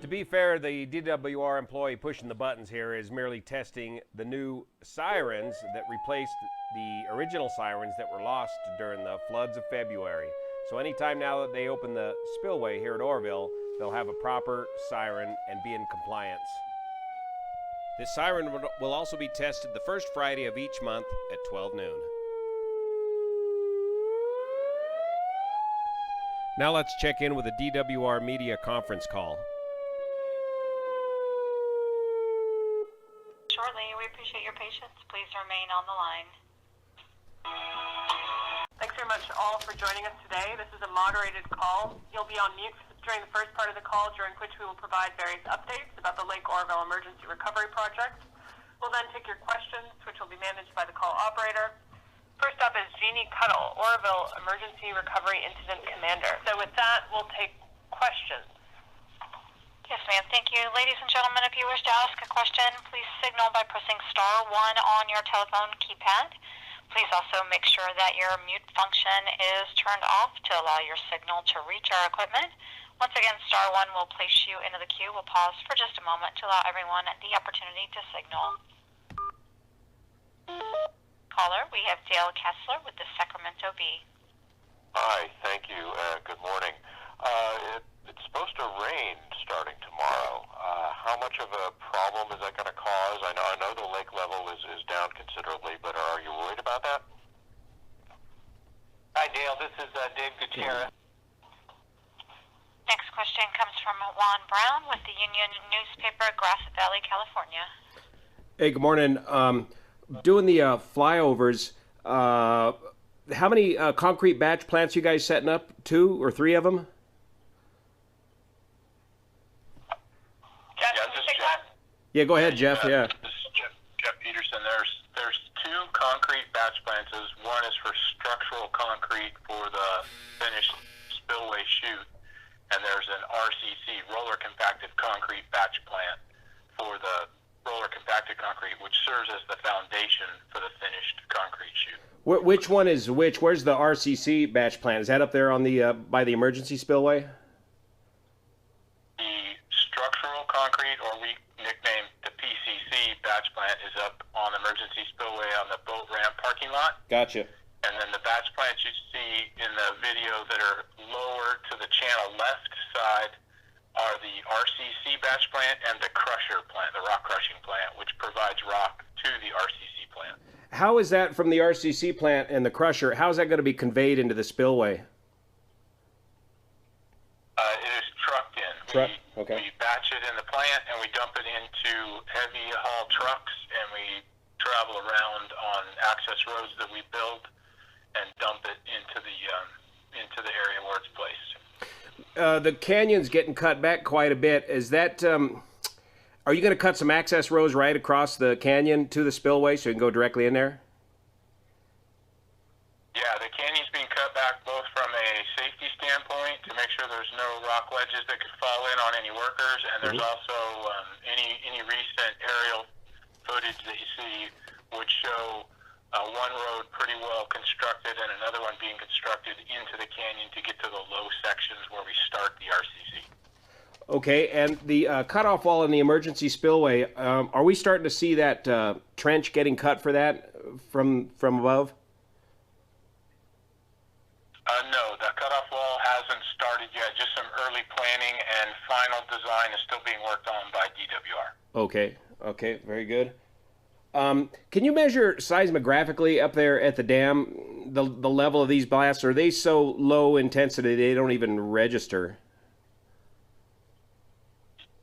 To be fair, the DWR employee pushing the buttons here is merely testing the new sirens that replaced the original sirens that were lost during the floods of February. So anytime now that they open the spillway here at Oroville, they'll have a proper siren and be in compliance. This siren will also be tested the first Friday of each month at 12 noon. Now let's check in with a DWR media conference call. Shortly, we appreciate your patience. Please remain on the line. Thanks very much all for joining us today. This is a moderated call. You'll be on mute during the first part of the call, during which we will provide various updates about the Lake Oroville Emergency Recovery Project. We'll then take your questions, which will be managed by the call operator. First up is Jeannie Cuddle, Oroville Emergency Recovery Incident Commander. So with that, we'll take questions. Yes, ma'am. Thank you. Ladies and gentlemen, if you wish to ask a question, please signal by pressing *1 on your telephone keypad. Please also make sure that your mute function is turned off to allow your signal to reach our equipment. Once again, *1 will place you into the queue. We'll pause for just a moment to allow everyone the opportunity to signal. Caller, we have Dale Kessler with the Sacramento Bee. Hi, thank you. Good morning. It's supposed to rain starting tomorrow. How much of a problem is that going to cause? I know the lake level is down considerably, but are you worried about that? Hi, Dale. This is Dave Gutierrez. Next question comes from Juan Brown with the Union newspaper, Grass Valley, California. Hey, good morning. Doing the flyovers, how many concrete batch plants you guys setting up? 2 or 3 of them? Jeff, Yeah, can this you is take Jeff. that? Yeah, go ahead, Jeff. Yeah. This is Jeff Peterson. There's 2 concrete batch plants. One is for structural concrete for the finished spillway chute, and there's an RCC, roller compacted concrete batch plant for the roller compacted concrete, which serves as the foundation for the finished concrete chute. Which one is which? Where's the RCC batch plant? Is that up there on the by the emergency spillway? The structural concrete, or we nickname the PCC batch plant, is up on emergency spillway on the boat ramp parking lot. Gotcha. And then the batch plants you see in the video that are lower to the channel left side are the RCC batch plant and the crusher plant, the rock crushing plant, which provides rock to the RCC plant. How is that from the RCC plant and the crusher? How is that going to be conveyed into the spillway? It is trucked in. Okay. We batch it in the plant and we dump it into heavy haul trucks, and we travel around on access roads that we build and dump it into the area where it's placed. The canyon's getting cut back quite a bit. Is that? Are you going to cut some access roads right across the canyon to the spillway so you can go directly in there? Yeah, the canyon's being cut back both from a safety standpoint to make sure there's no rock ledges that could fall in on any workers, and there's also any recent aerial footage that you see would show one road pretty well constructed and another one being constructed into the canyon to get to the low sections where we start the RCC. Okay, and the cutoff wall in the emergency spillway, are we starting to see that trench getting cut for that from above? No, the cutoff wall hasn't started yet. Just some early planning, and final design is still being worked on by DWR. Okay, very good. Can you measure seismographically up there at the dam, the level of these blasts? Are they so low intensity they don't even register?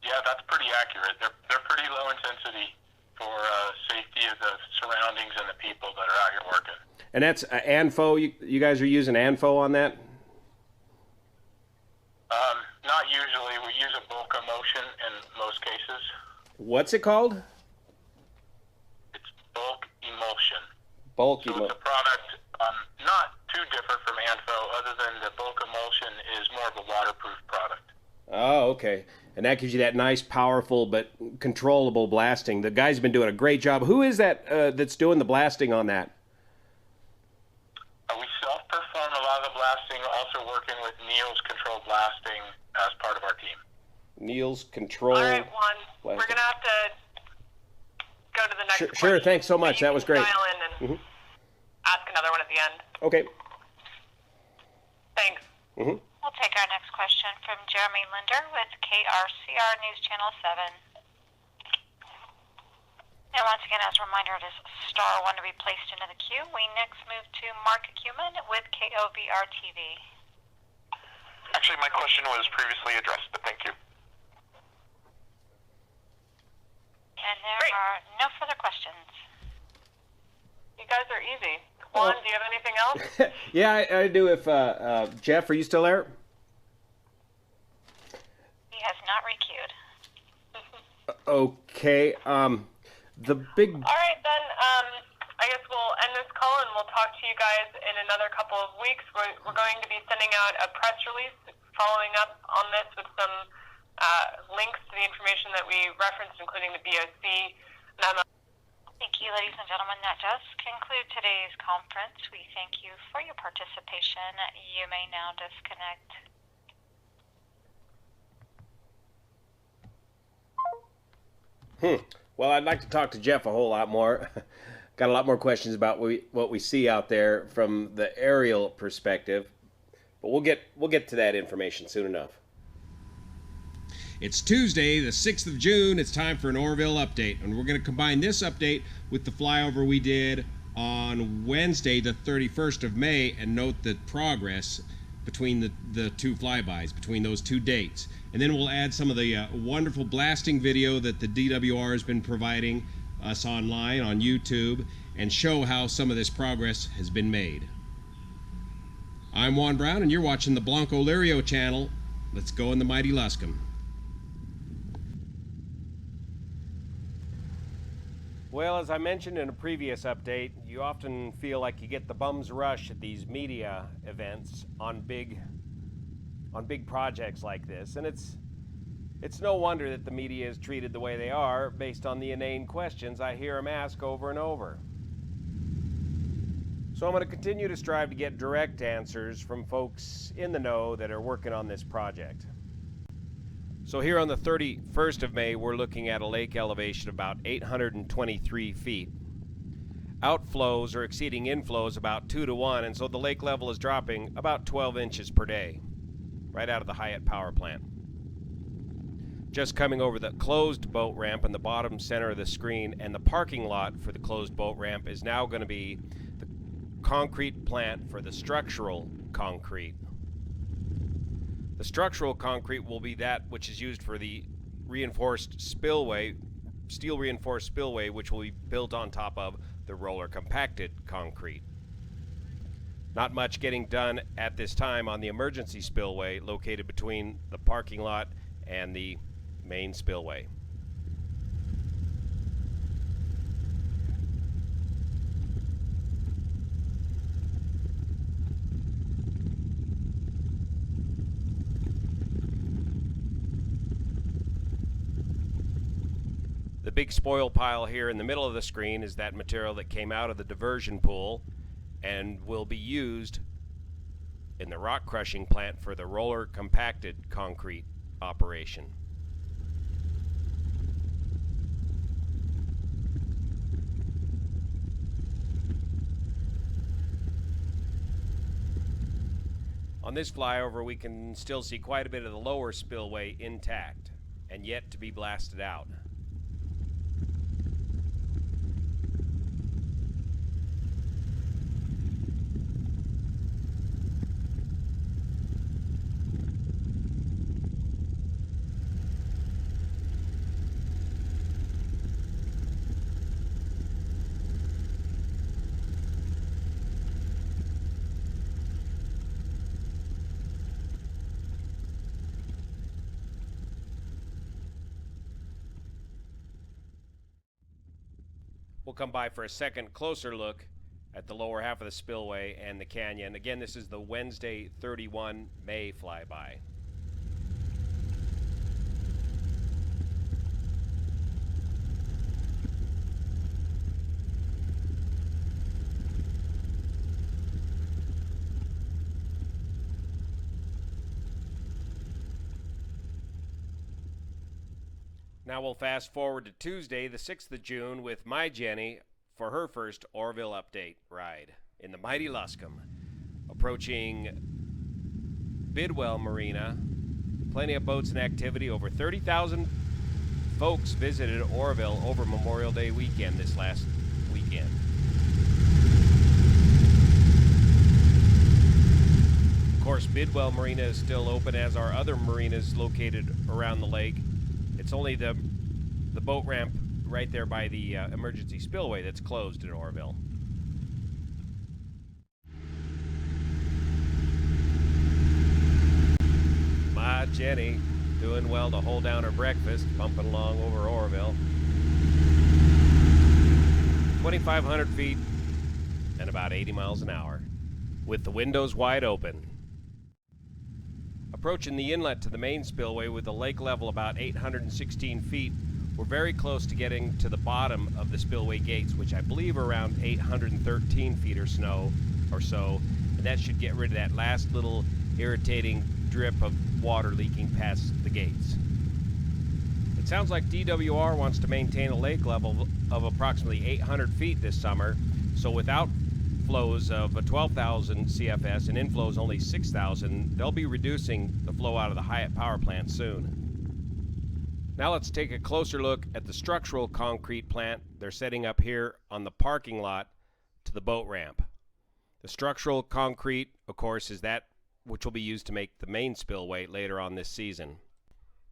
Yeah, that's pretty accurate. They're pretty low intensity for safety of the surroundings and the people that are out here working. And that's ANFO. You guys are using ANFO on that? Not usually. We use a bulk emulsion in most cases. What's it called? It's bulk emulsion. Bulk So emulsion. it's a product not too different from ANFO, other than the bulk emulsion is more of a waterproof product. Oh, okay. And that gives you that nice, powerful, but controllable blasting. The guy's been doing a great job. Who is that that's doing the blasting on that? We self-perform a lot of the blasting, also working with Neil's Controlled Blasting as part of our team. Neil's control. All right, Juan. Well, We're going to have to go to the next Sure, question. thanks so much. You That was can great. dial in and ask another one at the end. Okay. Thanks. Mm-hmm. We'll take our next question from Jeremy Linder with KRCR News Channel 7. And once again, as a reminder, it is star 1 to be placed into the queue. We next move to Mark Cuman with KOVR TV. Actually, my question was previously addressed, but thank you. And there Great. are no further questions. You guys are easy. Juan, do you have anything else? Yeah, I do. If Jeff, are you still there? He has not requeued. Okay. The big. All right, then. I guess we'll end this call and we'll talk to you guys in another couple of weeks. We're going to be sending out a press release following up on this with some links to the information that we referenced, including the BOC memo. Thank you, ladies and gentlemen. That does conclude today's conference. We thank you for your participation. You may now disconnect. Well, I'd like to talk to Jeff a whole lot more. Got a lot more questions about what we see out there from the aerial perspective, but we'll get to that information soon enough. It's Tuesday, the 6th of June. It's time for an Oroville update, and we're going to combine this update with the flyover we did on Wednesday, the 31st of May, and note the progress between the two flybys, between those two dates. And then we'll add some of the wonderful blasting video that the DWR has been providing us online on YouTube and show how some of this progress has been made. I'm Juan Brown, and you're watching the Blanco Lirio channel. Let's go in the mighty Luscombe. Well, as I mentioned in a previous update, you often feel like you get the bum's rush at these media events on big projects like this, and it's no wonder that the media is treated the way they are based on the inane questions I hear them ask over and over. So I'm going to continue to strive to get direct answers from folks in the know that are working on this project. So here on the 31st of May, we're looking at a lake elevation of about 823 feet. Outflows are exceeding inflows about 2 to 1, and so the lake level is dropping about 12 inches per day, right out of the Hyatt power plant. Just coming over the closed boat ramp in the bottom center of the screen, and the parking lot for the closed boat ramp is now going to be the concrete plant for the structural concrete. The structural concrete will be that which is used for the reinforced spillway, steel reinforced spillway, which will be built on top of the roller compacted concrete. Not much getting done at this time on the emergency spillway located between the parking lot and the main spillway. The big spoil pile here in the middle of the screen is that material that came out of the diversion pool and will be used in the rock crushing plant for the roller compacted concrete operation. On this flyover, we can still see quite a bit of the lower spillway intact and yet to be blasted out. We'll come by for a second closer look at the lower half of the spillway and the canyon. Again, this is the Wednesday 31 May flyby. Now we'll fast forward to Tuesday, the 6th of June, with my Jenny for her first Oroville update ride in the mighty Luscombe. Approaching Bidwell Marina, plenty of boats and activity. Over 30,000 folks visited Oroville over Memorial Day weekend this last weekend. Of course, Bidwell Marina is still open, as are other marinas located around the lake. It's only the boat ramp right there by the emergency spillway that's closed in Oroville. My Jenny doing well to hold down her breakfast, bumping along over Oroville. 2,500 feet and about 80 miles an hour, with the windows wide open. Approaching the inlet to the main spillway with the lake level about 816 feet, we're very close to getting to the bottom of the spillway gates, which I believe are around 813 feet or so, and that should get rid of that last little irritating drip of water leaking past the gates. It sounds like DWR wants to maintain a lake level of approximately 800 feet this summer, so without flows of 12,000 CFS and inflows only 6,000, they'll be reducing the flow out of the Hyatt power plant soon. Now let's take a closer look at the structural concrete plant they're setting up here on the parking lot to the boat ramp. The structural concrete, of course, is that which will be used to make the main spillway later on this season.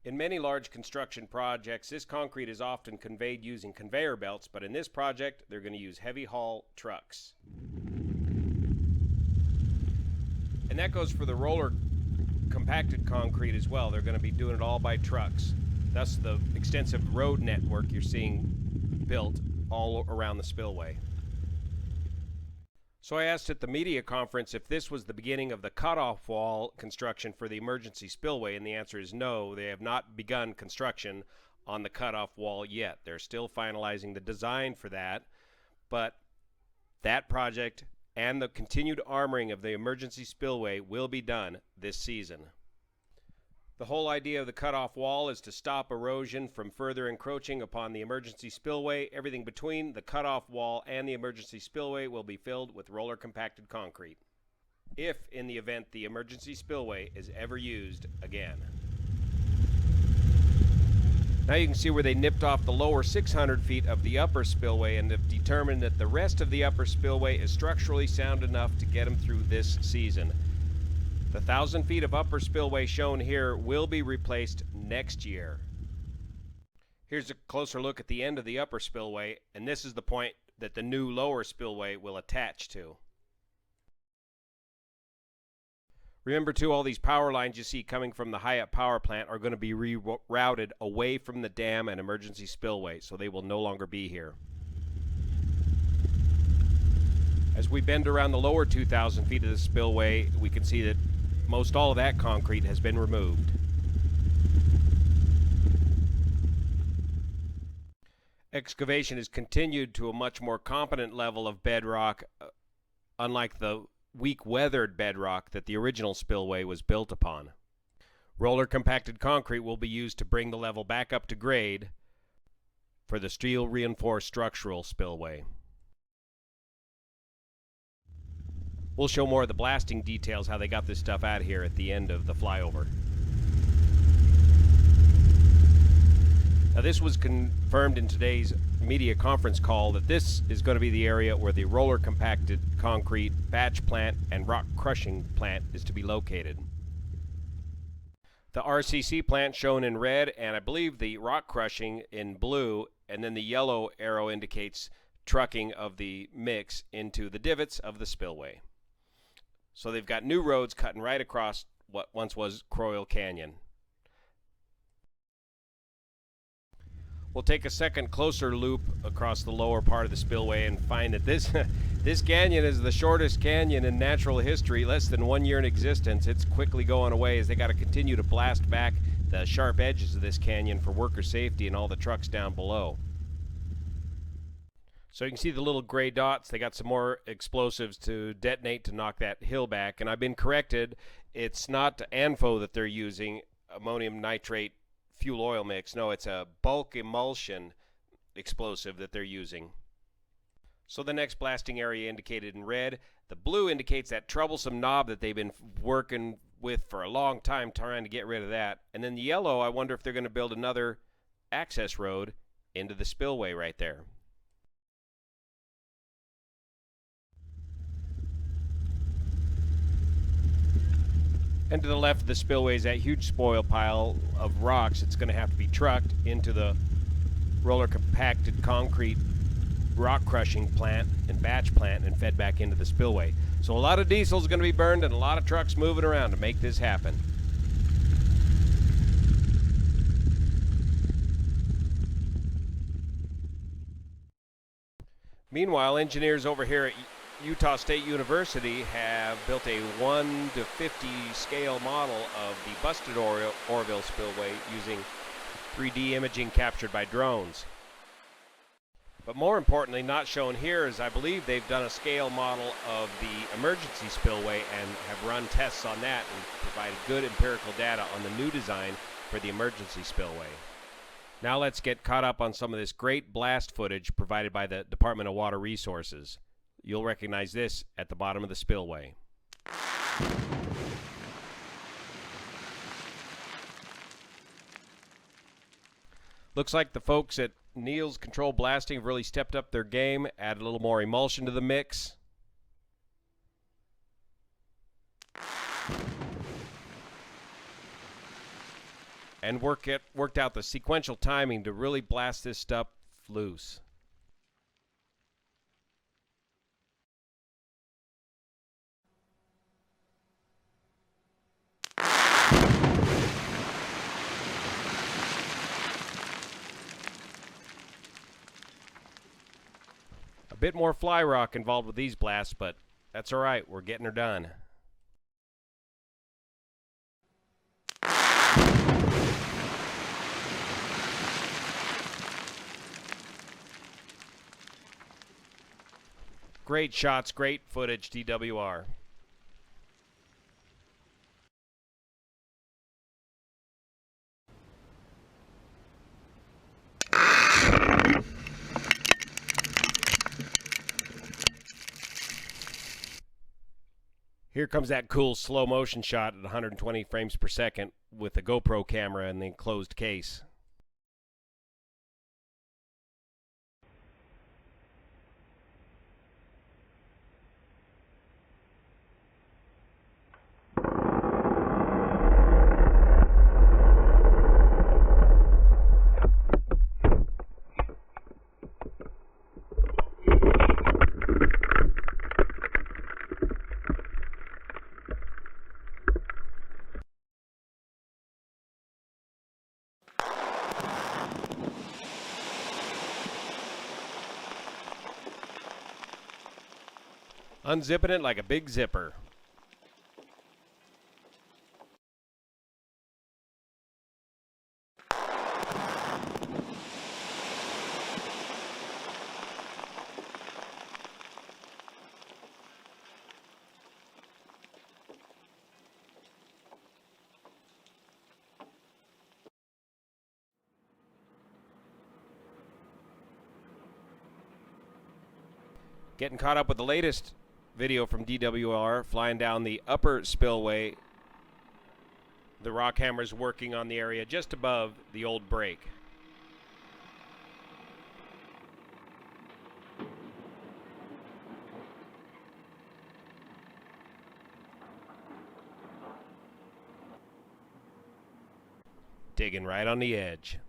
In many large construction projects, this concrete is often conveyed using conveyor belts, but in this project, they're going to use heavy haul trucks. And that goes for the roller compacted concrete as well. They're going to be doing it all by trucks. Thus the extensive road network you're seeing built all around the spillway. So I asked at the media conference if this was the beginning of the cutoff wall construction for the emergency spillway, and the answer is no. They have not begun construction on the cutoff wall yet. They're still finalizing the design for that, but that project and the continued armoring of the emergency spillway will be done this season. The whole idea of the cutoff wall is to stop erosion from further encroaching upon the emergency spillway. Everything between the cutoff wall and the emergency spillway will be filled with roller compacted concrete, if in the event the emergency spillway is ever used again. Now you can see where they nipped off the lower 600 feet of the upper spillway and have determined that the rest of the upper spillway is structurally sound enough to get them through this season. The 1,000 feet of upper spillway shown here will be replaced next year. Here's a closer look at the end of the upper spillway, and this is the point that the new lower spillway will attach to. Remember too, all these power lines you see coming from the Hyatt power plant are going to be rerouted away from the dam and emergency spillway, so they will no longer be here. As we bend around the lower 2,000 feet of the spillway, we can see that most all of that concrete has been removed. Excavation is continued to a much more competent level of bedrock, unlike the weak-weathered bedrock that the original spillway was built upon. Roller compacted concrete will be used to bring the level back up to grade for the steel-reinforced structural spillway. We'll show more of the blasting details, how they got this stuff out here at the end of the flyover. Now this was confirmed in today's media conference call that this is going to be the area where the roller compacted concrete batch plant and rock crushing plant is to be located. The RCC plant shown in red, and I believe the rock crushing in blue, and then the yellow arrow indicates trucking of the mix into the divots of the spillway. So they've got new roads cutting right across what once was Croyle Canyon. We'll take a second closer loop across the lower part of the spillway and find that this canyon is the shortest canyon in natural history, less than 1 year in existence. It's quickly going away as they got to continue to blast back the sharp edges of this canyon for worker safety and all the trucks down below. So you can see the little gray dots. They got some more explosives to detonate to knock that hill back. And I've been corrected. It's not ANFO that they're using, ammonium nitrate fuel oil mix. No, it's a bulk emulsion explosive that they're using. So the next blasting area indicated in red. The blue indicates that troublesome knob that they've been working with for a long time, trying to get rid of that. And then the yellow, I wonder if they're going to build another access road into the spillway right there. And to the left of the spillway is that huge spoil pile of rocks. It's going to have to be trucked into the roller compacted concrete rock crushing plant and batch plant and fed back into the spillway. So a lot of diesel is going to be burned and a lot of trucks moving around to make this happen. Meanwhile, engineers over here at Utah State University have built a 1:50 scale model of the busted Oroville spillway using 3D imaging captured by drones. But more importantly, not shown here is I believe they've done a scale model of the emergency spillway and have run tests on that and provided good empirical data on the new design for the emergency spillway. Now let's get caught up on some of this great blast footage provided by the Department of Water Resources. You'll recognize this at the bottom of the spillway. Looks like the folks at Neil's Control Blasting have really stepped up their game, added a little more emulsion to the mix. And worked out the sequential timing to really blast this stuff loose. A bit more fly rock involved with these blasts, but that's all right. We're getting her done. Great shots, great footage, DWR. Here comes that cool slow motion shot at 120 frames per second with the GoPro camera in the enclosed case. Unzipping it like a big zipper. Getting caught up with the latest video from DWR flying down the upper spillway. The rock hammer's working on the area just above the old break. Digging right on the edge.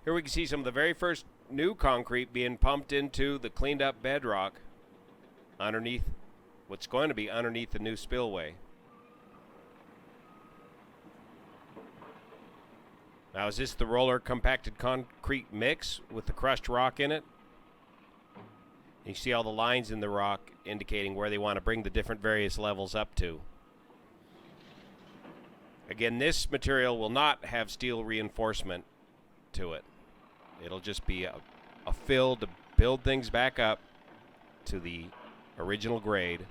Here we can see some of the very first new concrete being pumped into the cleaned up bedrock underneath what's going to be underneath the new spillway. Now, is this the roller compacted concrete mix with the crushed rock in it? You see all the lines in the rock indicating where they want to bring the different various levels up to. Again, this material will not have steel reinforcement to it. It'll just be a fill to build things back up to the original grade,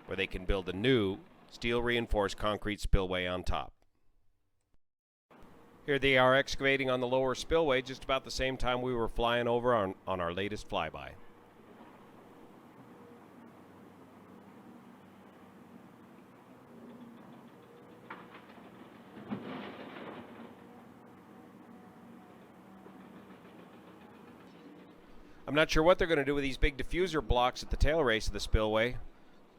where they can build a new steel reinforced concrete spillway on top. Here they are excavating on the lower spillway just about the same time we were flying over on our latest flyby. I'm not sure what they're going to do with these big diffuser blocks at the tail race of the spillway.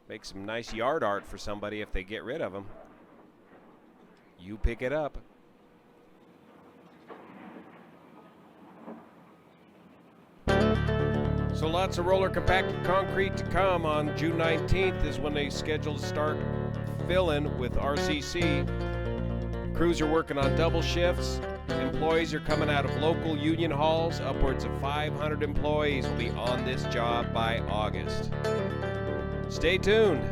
Make some nice yard art for somebody if they get rid of them. You pick it up. So lots of roller compacted concrete to come. On June 19th is when they schedule to start filling with RCC. Crews are working on double shifts. Employees are coming out of local union halls. Upwards of 500 employees will be on this job by August. Stay tuned.